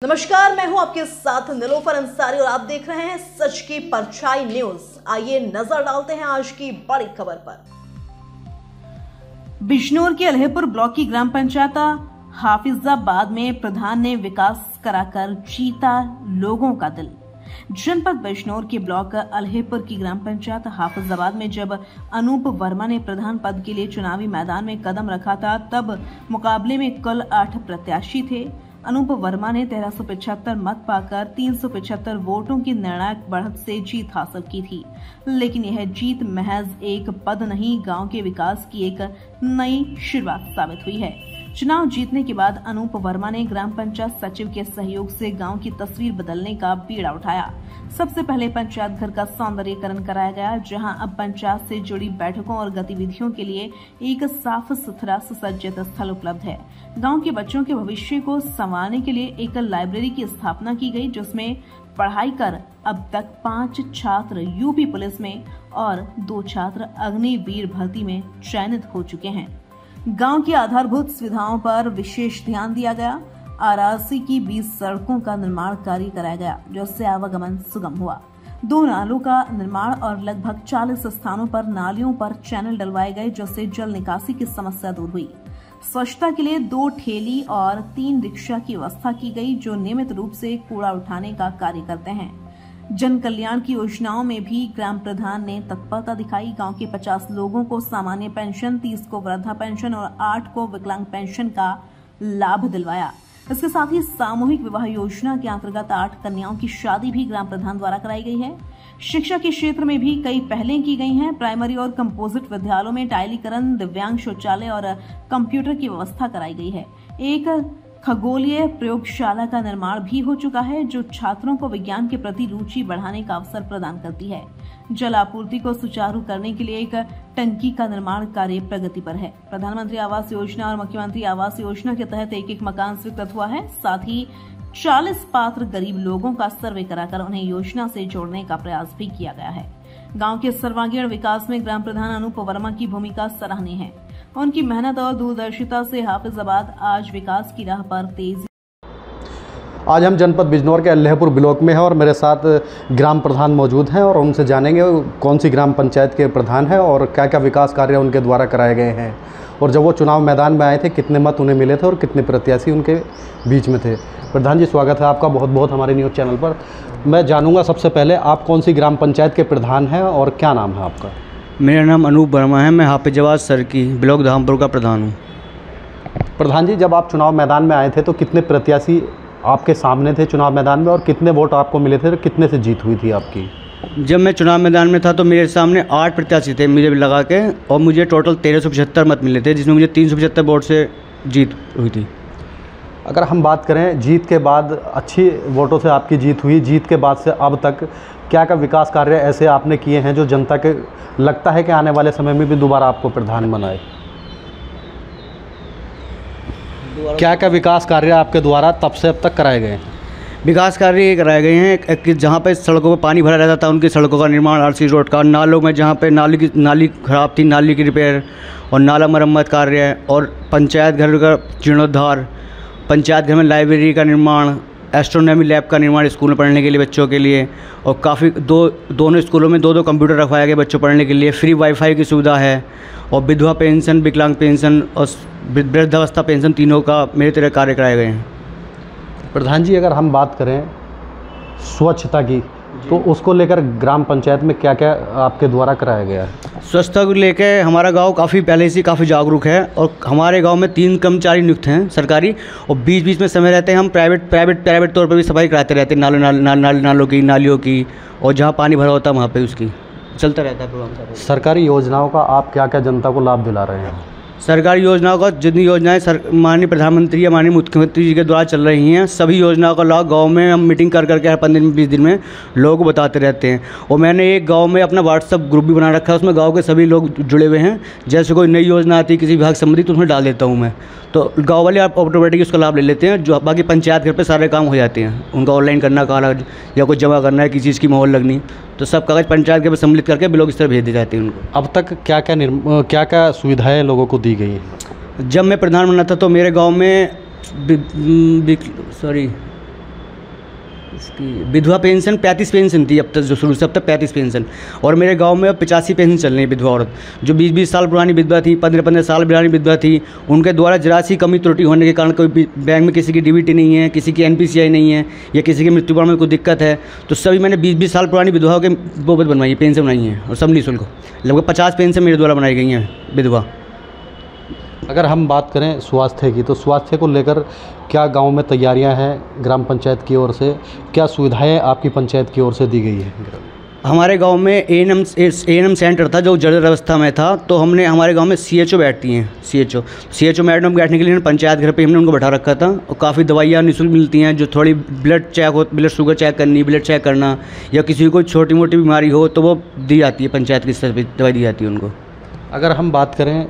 नमस्कार, मैं हूं आपके साथ निलोफर अंसारी और आप देख रहे हैं सच की परछाई न्यूज। आइए नजर डालते हैं आज की बड़ी खबर पर। बिजनौर के अल्हेपुर ब्लॉक की ग्राम पंचायत हाफिजाबाद में प्रधान ने विकास कराकर जीता लोगों का दिल। जनपद बिजनौर के ब्लॉक अल्हेपुर की ग्राम पंचायत हाफिजाबाद में जब अनूप वर्मा ने प्रधान पद के लिए चुनावी मैदान में कदम रखा था, तब मुकाबले में कुल 8 प्रत्याशी थे। अनूप वर्मा ने 1375 मत पाकर 375 वोटों की निर्णायक बढ़त से जीत हासिल की थी, लेकिन यह जीत महज एक पद नहीं, गांव के विकास की एक नई शुरुआत साबित हुई है। चुनाव जीतने के बाद अनूप वर्मा ने ग्राम पंचायत सचिव के सहयोग से गांव की तस्वीर बदलने का बीड़ा उठाया। सबसे पहले पंचायत घर का सौंदर्यीकरण कराया गया, जहां अब पंचायत से जुड़ी बैठकों और गतिविधियों के लिए एक साफ सुथरा सुसज्जित स्थल उपलब्ध है। गांव के बच्चों के भविष्य को संवारने के लिए एक लाइब्रेरी की स्थापना की गई, जिसमें पढ़ाई कर अब तक 5 छात्र यूपी पुलिस में और 2 छात्र अग्निवीर भर्ती में चयनित हो चुके हैं। गांव की आधारभूत सुविधाओं पर विशेष ध्यान दिया गया। आरआरसी की 20 सड़कों का निर्माण कार्य कराया गया, जिससे आवागमन सुगम हुआ। 2 नालों का निर्माण और लगभग 40 स्थानों पर नालियों पर चैनल डलवाए गए, जिससे जल निकासी की समस्या दूर हुई। स्वच्छता के लिए 2 ठेली और 3 रिक्शा की व्यवस्था की गई, जो नियमित रूप से कूड़ा उठाने का कार्य करते हैं। जन कल्याण की योजनाओं में भी ग्राम प्रधान ने तत्परता दिखाई। गांव के 50 लोगों को सामान्य पेंशन, 30 को वृद्धा पेंशन और 8 को विकलांग पेंशन का लाभ दिलवाया। इसके साथ ही सामूहिक विवाह योजना के अंतर्गत 8 कन्याओं की शादी भी ग्राम प्रधान द्वारा कराई गई है। शिक्षा के क्षेत्र में भी कई पहलें की गई हैं। प्राइमरी और कंपोजिट विद्यालयों में टाइलीकरण, दिव्यांग शौचालय और कंप्यूटर की व्यवस्था कराई गई है। एक खगोलीय प्रयोगशाला का निर्माण भी हो चुका है, जो छात्रों को विज्ञान के प्रति रुचि बढ़ाने का अवसर प्रदान करती है। जल आपूर्ति को सुचारू करने के लिए एक टंकी का निर्माण कार्य प्रगति पर है। प्रधानमंत्री आवास योजना और मुख्यमंत्री आवास योजना के तहत एक मकान स्वीकृत हुआ है। साथ ही 40 पात्र गरीब लोगों का सर्वे कराकर उन्हें योजना से जोड़ने का प्रयास भी किया गया है। गांव के सर्वांगीण विकास में ग्राम प्रधान अनूप वर्मा की भूमिका सराहनीय है। उनकी मेहनत और दूरदर्शिता से हाफिजाबाद आज विकास की राह पर तेजी। आज हम जनपद बिजनौर के अल्हेपुर ब्लॉक में हैं और मेरे साथ ग्राम प्रधान मौजूद हैं और उनसे जानेंगे कौन सी ग्राम पंचायत के प्रधान हैं और क्या क्या विकास कार्य उनके द्वारा कराए गए हैं, और जब वो चुनाव मैदान में आए थे कितने मत उन्हें मिले थे और कितने प्रत्याशी उनके बीच में थे। प्रधान जी, स्वागत है आपका बहुत बहुत हमारे न्यूज़ चैनल पर। मैं जानूँगा सबसे पहले आप कौन सी ग्राम पंचायत के प्रधान हैं और क्या नाम है आपका? मेरा नाम अनूप वर्मा है। मैं हाफिजाबाद सर की ब्लॉक धामपुर का प्रधान हूँ। प्रधान जी, जब आप चुनाव मैदान में आए थे तो कितने प्रत्याशी आपके सामने थे चुनाव मैदान में और कितने वोट आपको मिले थे और कितने से जीत हुई थी आपकी? जब मैं चुनाव मैदान में था तो मेरे सामने 8 प्रत्याशी थे मुझे लगा के, और मुझे टोटल 1375 मत मिले थे, जिसमें मुझे 375 वोट से जीत हुई थी। अगर हम बात करें जीत के बाद, अच्छी वोटों से आपकी जीत हुई, जीत के बाद से अब तक क्या क्या विकास कार्य ऐसे आपने किए हैं जो जनता के लगता है कि आने वाले समय में भी दोबारा आपको प्रधान बनाए? क्या क्या विकास कार्य आपके द्वारा तब से अब तक कराए गए? विकास कार्य ये कराए गए हैं कि जहाँ पे सड़कों पर पानी भरा रहता था उनकी सड़कों का निर्माण, आरसी रोड का, नालों में जहाँ पे नाली खराब थी, नाली की रिपेयर और नाला मरम्मत कार्य, और पंचायत घर का जीर्णोद्धार, पंचायत घर में लाइब्रेरी का निर्माण, एस्ट्रोनॉमी लैब का निर्माण स्कूल में पढ़ने के लिए बच्चों के लिए, और काफ़ी दोनों स्कूलों में 2 कंप्यूटर रखवाए गए बच्चों पढ़ने के लिए। फ्री वाईफाई की सुविधा है, और विधवा पेंशन, विकलांग पेंशन और वृद्धावस्था पेंशन, तीनों का मेरे तरह कार्य कराए गए हैं। प्रधान जी, अगर हम बात करें स्वच्छता की, तो उसको लेकर ग्राम पंचायत में क्या क्या आपके द्वारा कराया गया है? स्वच्छता को लेकर हमारा गांव काफ़ी पहले से काफ़ी जागरूक है, और हमारे गांव में 3 कर्मचारी नियुक्त हैं सरकारी, और बीच बीच में समय रहते हैं हम प्राइवेट तौर पर भी सफाई कराते रहते हैं, नालों की, नालियों की, और जहाँ पानी भरा होता है वहाँ पे उसकी चलता रहता है प्रोग्राम। सरकारी योजनाओं का आप क्या क्या जनता को लाभ दिला रहे हैं? सरकारी योजनाओं का जितनी योजनाएं माननीय प्रधानमंत्री या माननीय मुख्यमंत्री जी के द्वारा चल रही हैं, सभी योजनाओं का लाभ गांव में हम मीटिंग कर करके हर 15 दिन 20 दिन में लोगों को बताते रहते हैं। और मैंने एक गांव में अपना व्हाट्सएप ग्रुप भी बना रखा है, उसमें गांव के सभी लोग जुड़े हुए हैं। जैसे कोई नई योजना आती है किसी विभाग संबंधी तो उसमें डाल देता हूँ मैं, तो गाँव वाले आप ऑटोमेटिक उसका लाभ ले लेते हैं। जो बाकी पंचायत घर पर सारे काम हो जाते हैं, उनका ऑनलाइन करना कागज या कुछ जमा करना है, किसी चीज़ की मोहर लगनी, तो सब कागज़ पंचायत घर पर सम्मिलित करके ब्लॉक स्तर भेज दिए जाते हैं उनको। अब तक क्या क्या सुविधाएँ लोगों को दी गई हैं? जब मैं प्रधान बना था तो मेरे गांव में इसकी विधवा पेंशन 35 पेंशन थी अब तक, जो शुरू से अब तक 35 पेंशन, और मेरे गांव में अब 85 पेंशन चल रही है विधवा औरत। जो 20-20 साल पुरानी विधवा थी, 15-15 साल पुरानी विधवा थी, उनके द्वारा जरा सी कमी त्रुटि होने के कारण कोई बैंक में किसी की डीबीटी नहीं है, किसी की NPCI नहीं है, या किसी की मृत्यु प्रमाण में कोई दिक्कत है, तो सभी मैंने 20-20 साल पुरानी विधवाओं के वो बनवाई है, पेंशन बनाई है, और सब निःशुल्क। लगभग 50 पेंशन मेरे द्वारा बनाई गई हैं विधवा। अगर हम बात करें स्वास्थ्य की, तो स्वास्थ्य को लेकर क्या गांव में तैयारियां हैं ग्राम पंचायत की ओर से? क्या सुविधाएं आपकी पंचायत की ओर से दी गई है? हमारे गांव में ANM सेंटर था जो जर्जर अवस्था में था, तो हमने हमारे गांव में CHO बैठती हैं, CHO मैडम बैठने के लिए पंचायत घर पे हमने उनको बैठा रखा था। और काफ़ी दवाइयाँ निःशुल्क मिलती हैं, जो थोड़ी ब्लड शुगर चेक करनी, ब्लड चेक करना, या किसी को कोई छोटी मोटी बीमारी हो तो वो दी जाती है, पंचायत की स्तर पर दवाई दी जाती है उनको। अगर हम बात करें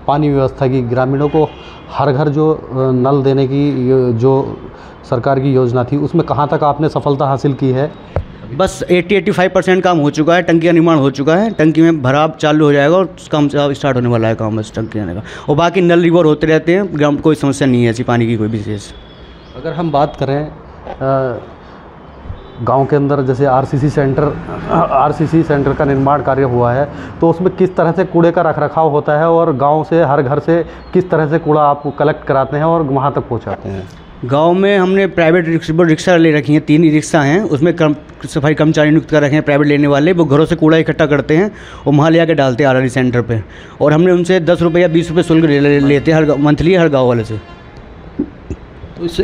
पानी व्यवस्था की, ग्रामीणों को हर घर जो नल देने की जो सरकार की योजना थी, उसमें कहाँ तक आपने सफलता हासिल की है? बस 80-85% काम हो चुका है, टंकी का निर्माण हो चुका है, टंकी में भराव चालू हो जाएगा और काम स्टार्ट होने वाला है काम बस टंकी आने का। और बाकी नल रिवर होते रहते हैं, ग्राम कोई समस्या नहीं है ऐसी पानी की कोई विशेष। अगर हम बात करें गांव के अंदर जैसे RCC सेंटर का निर्माण कार्य हुआ है, तो उसमें किस तरह से कूड़े का रखरखाव होता है, और गांव से हर घर से किस तरह से कूड़ा आप कलेक्ट कराते हैं और वहां तक पहुंचाते हैं? गांव में हमने प्राइवेट रिक्शा ले रखी हैं, 3 ही रिक्शा हैं, उसमें सफाई कर्मचारी नियुक्त कर रखे हैं प्राइवेट लेने वाले। वो घरों से कूड़ा इकट्ठा करते हैं और वहाँ ले आके डालते हैं RRE सेंटर पे, और हमने उनसे 10 रुपये या 20 रुपये शुल्क लेते हैं हर मंथली हर गाँव वाले से। तो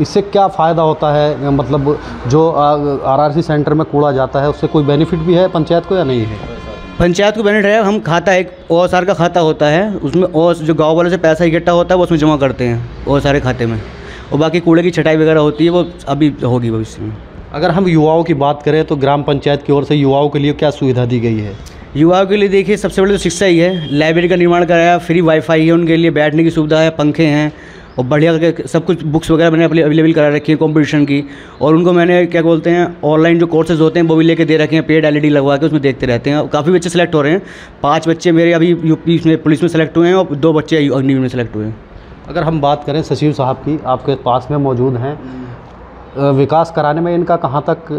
इससे क्या फ़ायदा होता है? मतलब जो RRC सेंटर में कूड़ा जाता है, उससे कोई बेनिफिट भी है पंचायत को या नहीं है? पंचायत को बेनिफिट है, हम खाता एक OSR का खाता होता है, उसमें जो गांव वालों से पैसा इकट्ठा होता है वो उसमें जमा करते हैं OSR खाते में, और बाकी कूड़े की छटाई वगैरह होती है वो अभी होगी भविष्य में। अगर हम युवाओं की बात करें तो ग्राम पंचायत की ओर से युवाओं के लिए क्या सुविधा दी गई है? युवाओं के लिए देखिए सबसे बड़ी तो शिक्षा ही है, लाइब्रेरी का निर्माण कराया, फ्री वाईफाई है उनके लिए, बैठने की सुविधा है, पंखे हैं, और बढ़िया करके सब कुछ बुक्स वगैरह मैंने अवेलेबल करा रखी है कंपटीशन की। और उनको मैंने क्या बोलते हैं ऑनलाइन जो कोर्सेज होते हैं वो भी लेके दे रखे हैं, पेड LED लगवा के उसमें देखते रहते हैं। काफ़ी बच्चे सेलेक्ट हो रहे हैं, 5 बच्चे मेरे अभी UP में पुलिस में सेलेक्ट हुए हैं और 2 बच्चे अग्निवीर में सेलेक्ट हुए हैं। अगर हम बात करें सचिव साहब की, आपके पास में मौजूद हैं, विकास कराने में इनका कहाँ तक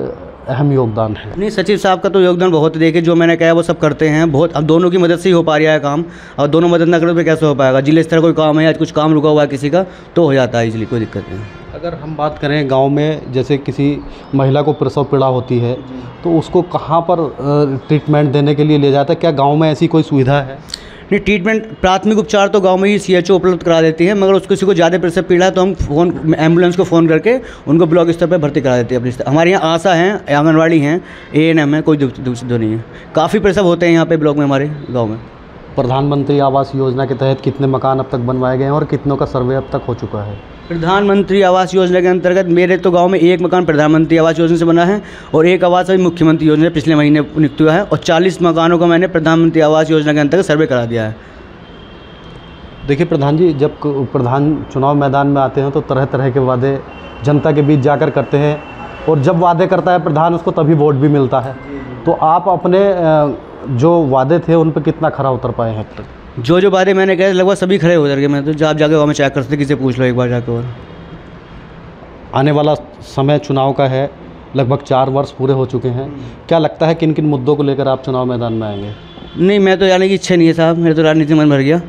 अहम योगदान है? नहीं, सचिव साहब का तो योगदान बहुत है, देखिए जो मैंने कहा वो सब करते हैं बहुत। अब दोनों की मदद से ही हो पा रहा है काम, और दोनों मदद ना करें तो कैसे हो पाएगा? जिले स्तर कोई काम है या कुछ काम रुका हुआ है किसी का तो हो जाता है, इसलिए कोई दिक्कत नहीं। अगर हम बात करें गांव में जैसे किसी महिला को प्रसव पीड़ा होती है, तो उसको कहाँ पर ट्रीटमेंट देने के लिए ले जाता है? क्या गाँव में ऐसी कोई सुविधा है? नहीं, ट्रीटमेंट प्राथमिक उपचार तो गांव में ही CHO उपलब्ध करा देती है, मगर उसको किसी को ज़्यादा प्रसव पीड़ा है तो हम एम्बुलेंस को फ़ोन करके उनको ब्लॉक स्तर पर भर्ती करा देते हैं अपने। हमारे यहाँ आशा हैं, आंगनवाड़ी हैं, ANM है, कोई दूसरी नहीं है। काफ़ी प्रसव होते हैं यहाँ पे ब्लॉक में हमारे गाँव में। प्रधानमंत्री आवास योजना के तहत कितने मकान अब तक बनवाए गए हैं और कितनों का सर्वे अब तक हो चुका है? प्रधानमंत्री आवास योजना के अंतर्गत मेरे तो गांव में 1 मकान प्रधानमंत्री आवास योजना से बना है और 1 आवास अभी मुख्यमंत्री योजना पिछले महीने नियुक्त हुआ है, और 40 मकानों का मैंने प्रधानमंत्री आवास योजना के अंतर्गत सर्वे करा दिया है। देखिए प्रधान जी, जब प्रधान चुनाव मैदान में आते हैं तो तरह तरह के वादे जनता के बीच जाकर करते हैं, और जब वादे करता है प्रधान उसको तभी वोट भी मिलता है। तो आप अपने जो वादे थे उन पर कितना खरा उतर पाए हैं अब तक? जो वादे मैंने कहे लगभग सभी खड़े हो जाएंगे। मैं तो आप जाके गाँव में चेक कर सकते, किसी से पूछ लो एक बार जाकर। और आने वाला समय चुनाव का है, लगभग 4 वर्ष पूरे हो चुके हैं। क्या लगता है किन किन मुद्दों को लेकर आप चुनाव मैदान में आएंगे? नहीं, मैं तो जाने की इच्छा नहीं है साहब, मेरे तो राजनीति मन भर गया।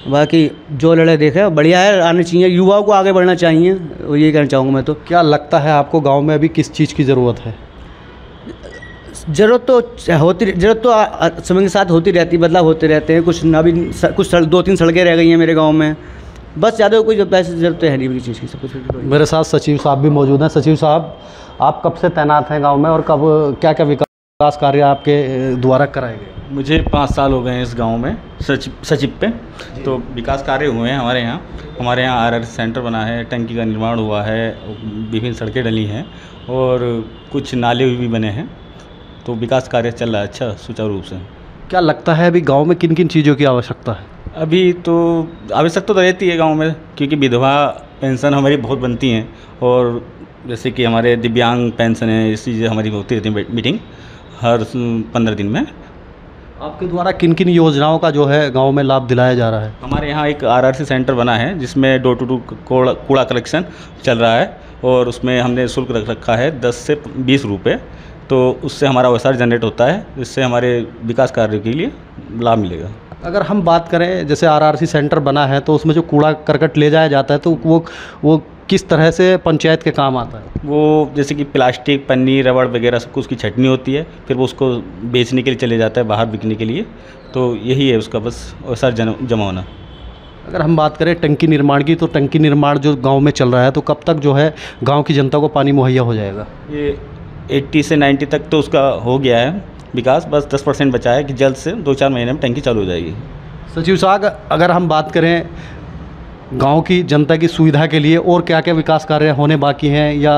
बाकी जो लड़े देखे बढ़िया है, आने चाहिए, युवाओं को आगे बढ़ना चाहिए, और ये कहना चाहूँगा मैं तो। क्या लगता है आपको गांव में अभी किस चीज़ की ज़रूरत है? ज़रूरत तो समय के साथ होती रहती, बदलाव होते रहते हैं। कुछ 2-3 सड़कें रह गई हैं मेरे गाँव में, बस ज़्यादा कोई ऐसी ज़रूरत है नहीं किसी चीज़ की। सब कुछ मेरे साथ सचिव साहब भी मौजूद हैं। सचिव साहब, आप कब से तैनात हैं गाँव में और कब क्या क्या विकास कार्य आपके द्वारा कराए गए? मुझे 5 साल हो गए हैं इस गांव में सचिव पे। तो विकास कार्य हुए हैं हमारे यहाँ RRC सेंटर बना है, टंकी का निर्माण हुआ है, विभिन्न सड़कें डली हैं और कुछ नाले भी बने हैं। तो विकास कार्य चल रहा है अच्छा सुचारू रूप से। क्या लगता है अभी गांव में किन किन चीज़ों की आवश्यकता है? अभी तो आवश्यकता तो रहती है गाँव में, क्योंकि विधवा पेंशन हमारी बहुत बनती हैं, और जैसे कि हमारे दिव्यांग पेंशन है, इस चीज़ें हमारी होती रहती है मीटिंग हर 15 दिन में। आपके द्वारा किन किन योजनाओं का जो है गांव में लाभ दिलाया जा रहा है? हमारे यहाँ एक आरआरसी सेंटर बना है जिसमें डोर टू डोर कूड़ा कलेक्शन चल रहा है और उसमें हमने शुल्क रख रखा है 10 से 20 रुपये। तो उससे हमारा OSR जनरेट होता है, जिससे हमारे विकास कार्य के लिए लाभ मिलेगा। अगर हम बात करें जैसे आरआरसी सेंटर बना है तो उसमें जो कूड़ा करकट ले जाया जाता है तो वो किस तरह से पंचायत के काम आता है? वो जैसे कि प्लास्टिक, पन्नी, रबड़ वगैरह सब कुछ की छटनी होती है, फिर वो उसको बेचने के लिए चले जाता है बाहर बिकने के लिए। तो यही है उसका बस OSR जमा होना। अगर हम बात करें टंकी निर्माण की, तो टंकी निर्माण जो गांव में चल रहा है तो कब तक जो है गांव की जनता को पानी मुहैया हो जाएगा? ये 80 से 90 तक तो उसका हो गया है विकास, बस 10% बचा है कि जल्द से 2-4 महीने में टंकी चालू हो जाएगी। सचिव साहब, अगर हम बात करें गांव की जनता की सुविधा के लिए और क्या क्या विकास कार्य होने बाकी हैं या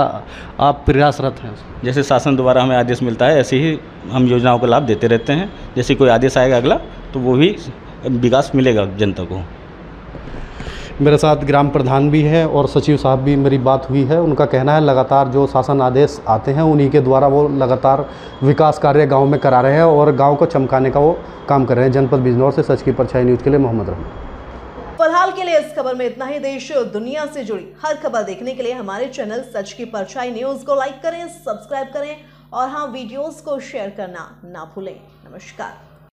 आप प्रयासरत हैं? जैसे शासन द्वारा हमें आदेश मिलता है ऐसे ही हम योजनाओं का लाभ देते रहते हैं। जैसे कोई आदेश आएगा अगला तो वो भी विकास मिलेगा जनता को। मेरे साथ ग्राम प्रधान भी है और सचिव साहब भी मेरी बात हुई है। उनका कहना है लगातार जो शासन आदेश आते हैं उन्हीं के द्वारा वो लगातार विकास कार्य गांव में करा रहे हैं और गांव को चमकाने का वो काम कर रहे हैं। जनपद बिजनौर से सच की परछाई न्यूज़ के लिए मोहम्मद रहमान। फिलहाल के लिए इस खबर में इतना ही। देश और दुनिया से जुड़ी हर खबर देखने के लिए हमारे चैनल सच की परछाई न्यूज़ को लाइक करें, सब्सक्राइब करें और हाँ, वीडियोस को शेयर करना ना भूलें। नमस्कार।